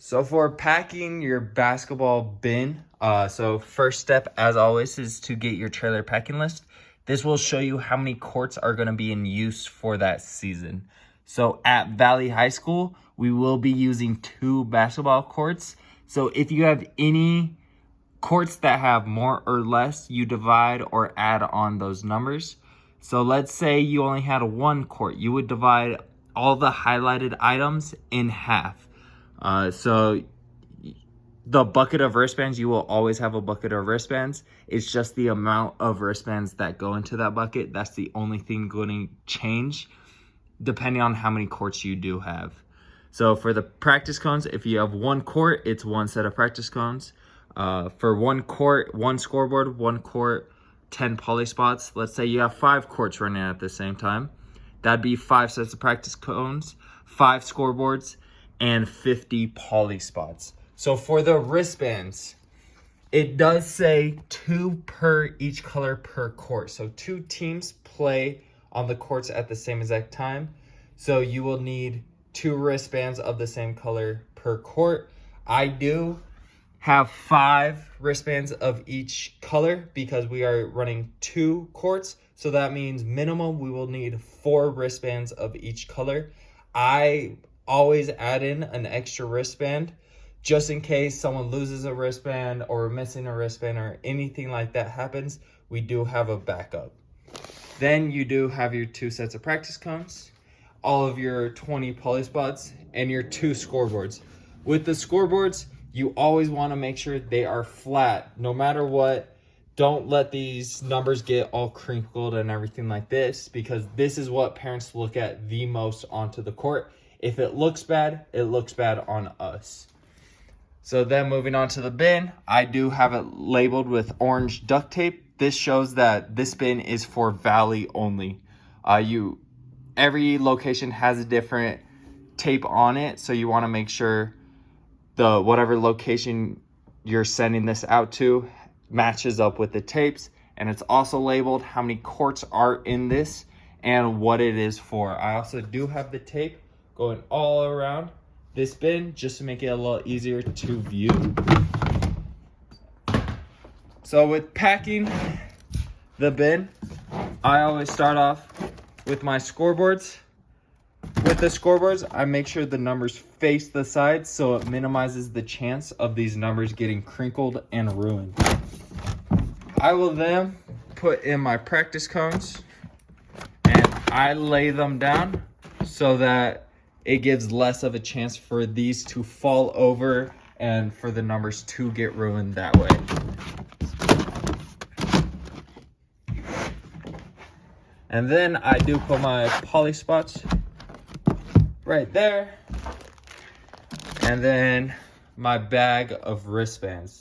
So for packing your basketball bin, so first step as always is to get your trailer packing list. This will show you how many courts are going to be in use for that season. So at Valley High School, we will be using 2 basketball courts. So if you have any courts that have more or less, you divide or add on those numbers. So let's say you only had 1 court, you would divide all the highlighted items in half. So the bucket of wristbands, you will always have a bucket of wristbands. It's just the amount of wristbands that go into that bucket. That's the only thing going to change depending on how many courts you do have. So for the practice cones, if you have 1 court, it's 1 set of practice cones. For 1 court, 1 scoreboard, 1 court, 10 poly spots. Let's say you have 5 courts running at the same time. That'd be 5 sets of practice cones, 5 scoreboards, and 50 poly spots. So for the wristbands, it does say 2 per each color per court. So 2 teams play on the courts at the same exact time. So you will need 2 wristbands of the same color per court. I do have 5 wristbands of each color because we are running 2 courts. So that means minimum we will need 4 wristbands of each color. I always add in an extra wristband just in case someone loses a wristband or missing a wristband or anything like that happens. We do have a backup. Then you do have your 2 sets of practice cones, all of your 20 poly spots, and your 2 scoreboards. With the scoreboards, you always want to make sure they are flat no matter what. Don't let these numbers get all crinkled and everything like this, because this is what parents look at the most onto the court. If it looks bad, it looks bad on us. So then moving on to the bin, I do have it labeled with orange duct tape. This shows that this bin is for Valley only. Every location has a different tape on it, so you want to make sure the whatever location you're sending this out to matches up with the tapes. And it's also labeled how many courts are in this and what it is for. I also do have the tape going all around this bin just to make it a little easier to view. So with packing the bin, I always start off with my scoreboards. With the scoreboards, I make sure the numbers face the sides so it minimizes the chance of these numbers getting crinkled and ruined. I will then put in my practice cones and I lay them down so that it gives less of a chance for these to fall over and for the numbers to get ruined that way. And then I do put my poly spots right there. And then my bag of wristbands.